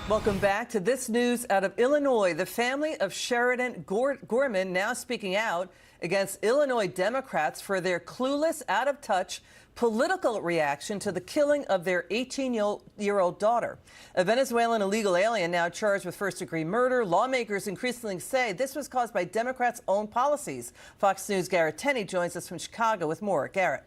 Welcome back to this news out of Illinois. The family of Sheridan Gorman now speaking out against Illinois Democrats for their clueless, out-of-touch political reaction to the killing of their 18-year-old daughter. A Venezuelan illegal alien now charged with first-degree murder. Lawmakers increasingly say this was caused by Democrats' own policies. Fox News' Garrett Tenney joins us from Chicago with more. Garrett.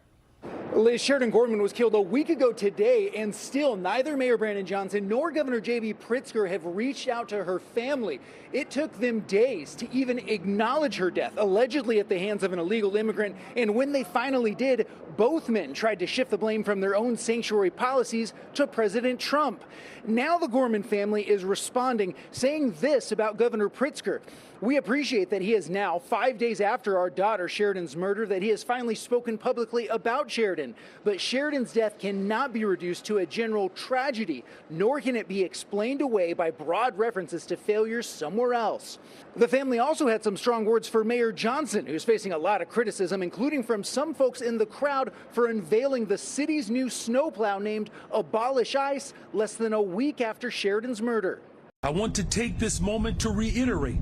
Liz, Sheridan Gorman was killed a week ago today, and still neither Mayor Brandon Johnson nor Governor J.B. Pritzker have reached out to her family. It took them days to even acknowledge her death, allegedly at the hands of an illegal immigrant. And when they finally did, both men tried to shift the blame from their own sanctuary policies to President Trump. Now the Gorman family is responding, saying this about Governor Pritzker. We appreciate that he is now, 5 days after our daughter Sheridan's murder, that he has finally spoken publicly about Sheridan. But Sheridan's death cannot be reduced to a general tragedy, nor can it be explained away by broad references to failures somewhere else. The family also had some strong words for Mayor Johnson, who's facing a lot of criticism, including from some folks in the crowd, for unveiling the city's new snowplow named Abolish ICE less than a week after Sheridan's murder. I want to take this moment to reiterate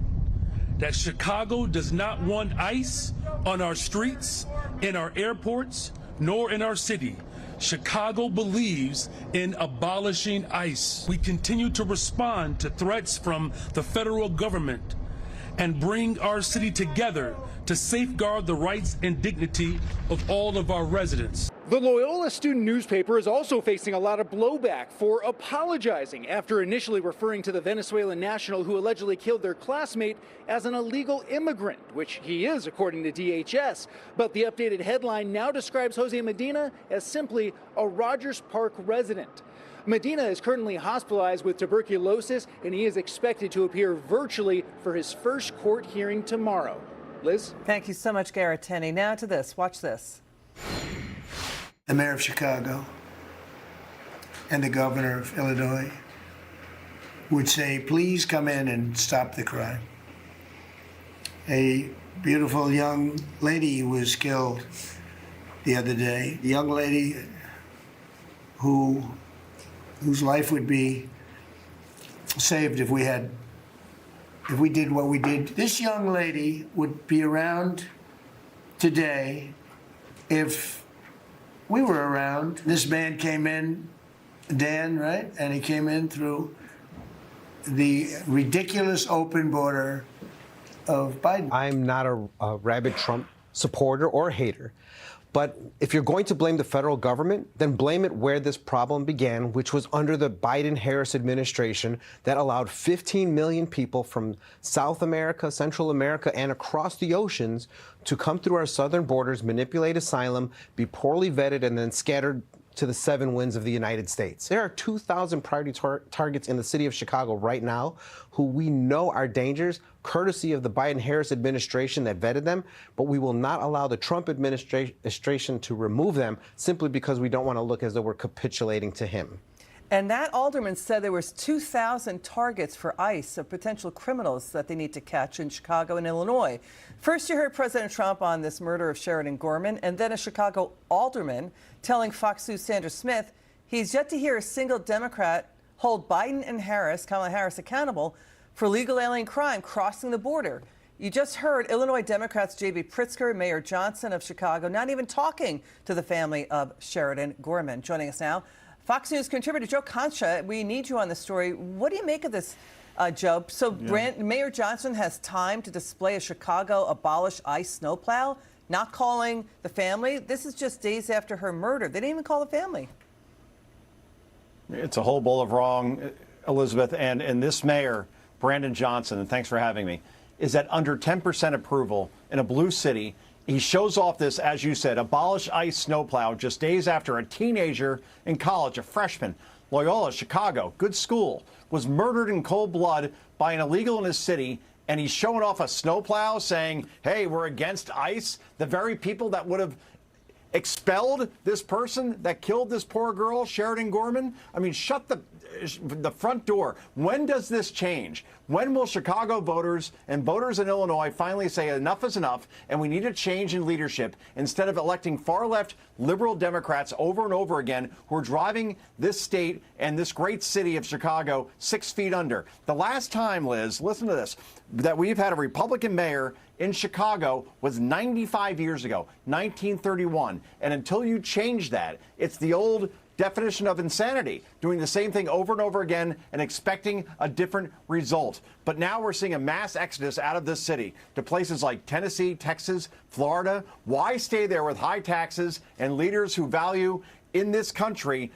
that Chicago does not want ICE on our streets, in our airports, nor in our city. Chicago believes in abolishing ICE. We continue to respond to threats from the federal government and bring our city together to safeguard the rights and dignity of all of our residents. The Loyola student newspaper is also facing a lot of blowback for apologizing after initially referring to the Venezuelan national who allegedly killed their classmate as an illegal immigrant, which he is according to DHS. But the updated headline now describes Jose Medina as simply a Rogers Park resident. Medina is currently hospitalized with tuberculosis, and he is expected to appear virtually for his first court hearing tomorrow. Liz? Thank you so much, Garrett Tenney. Now to this. Watch this. The mayor of Chicago and the governor of Illinois would say, please come in and stop the crime. A beautiful young lady was killed the other day. The young lady whose life would be saved if we did what we did. This young lady would be around today if we were around. This man came in, Dan, right? And he came in through the ridiculous open border of Biden. I'm not a rabid Trump supporter or hater. But if you're going to blame the federal government, then blame it where this problem began, which was under the Biden-Harris administration that allowed 15 million people from South America, Central America, and across the oceans to come through our southern borders, manipulate asylum, be poorly vetted, and then scattered to the 7 winds of the United States. There are 2,000 priority targets in the city of Chicago right now who we know are dangers, courtesy of the Biden-Harris administration that vetted them, but we will not allow the Trump administration to remove them simply because we don't want to look as though we're capitulating to him. And that alderman said there was 2,000 targets for ICE of potential criminals that they need to catch in Chicago and Illinois. First, you heard President Trump on this murder of Sheridan Gorman, and then a Chicago alderman telling Fox News' Sandra Smith he's yet to hear a single Democrat hold Biden and Kamala Harris accountable for legal alien crime crossing the border. You just heard Illinois Democrats J.B. Pritzker, Mayor Johnson of Chicago, not even talking to the family of Sheridan Gorman. Joining us now, Fox News contributor Joe Concha. We need you on the story. What do you make of this, Joe? So Mayor Johnson has time to display a Chicago abolish ICE snowplow, not calling the family. This is just days after her murder. They didn't even call the family. It's a whole bowl of wrong, Elizabeth. And this mayor, Brandon Johnson, and thanks for having me, is at under 10% approval in a blue city. He shows off this, as you said, abolish ICE snowplow just days after a teenager in college, a freshman, Loyola Chicago, good school, was murdered in cold blood by an illegal in his city. And he's showing off a snowplow saying, hey, we're against ICE, the very people that would have expelled this person that killed this poor girl, Sheridan Gorman. I mean, the front door. When does this change? When will Chicago voters and voters in Illinois finally say enough is enough and we need a change in leadership instead of electing far-left liberal Democrats over and over again who are driving this state and this great city of Chicago 6 feet under? The last time, Liz, listen to this, that we've had a Republican mayor in Chicago was 95 years ago, 1931. And until you change that, it's the old definition of insanity, doing the same thing over and over again and expecting a different result. But now we're seeing a mass exodus out of this city to places like Tennessee, Texas, Florida. Why stay there with high taxes and leaders who value in this country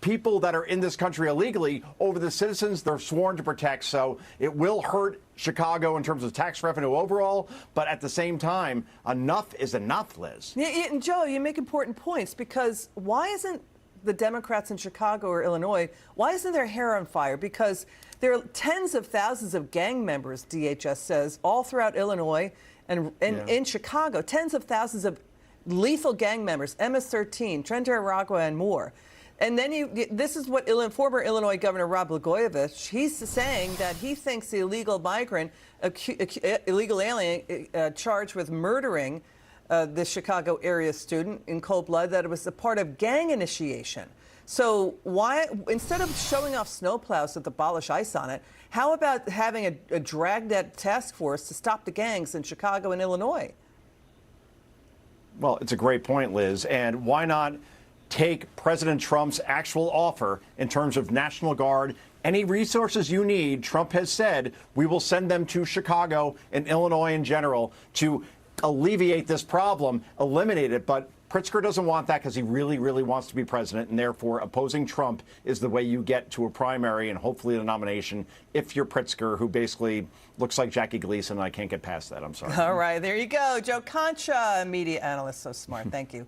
people that are in this country illegally over the citizens they're sworn to protect? So it will hurt Chicago in terms of tax revenue overall, but at the same time, enough is enough, Liz. Yeah, and Joe, you make important points, because why isn't the Democrats in Chicago or Illinois, why isn't their hair on fire? Because there are tens of thousands of gang members, DHS says, all throughout Illinois and in Chicago, tens of thousands of lethal gang members, MS-13, Trent Aragua, and more. And then this is what former Illinois Governor Rod Blagojevich, he's saying that he thinks the illegal migrant, illegal alien charged with murdering the Chicago area student in cold blood, that it was a part of gang initiation. So why, instead of showing off snowplows with abolish ICE on it, how about having a dragnet task force to stop the gangs in Chicago and Illinois? Well, it's a great point, Liz. And why not take President Trump's actual offer in terms of National Guard? Any resources you need, Trump has said, we will send them to Chicago and Illinois in general to alleviate this problem, eliminate it. But Pritzker doesn't want that because he really, really wants to be president, and therefore opposing Trump is the way you get to a primary and hopefully the nomination if you're Pritzker, who basically looks like Jackie Gleason. I can't get past that. I'm sorry. All right, there you go. Joe Concha, media analyst, so smart. Thank you.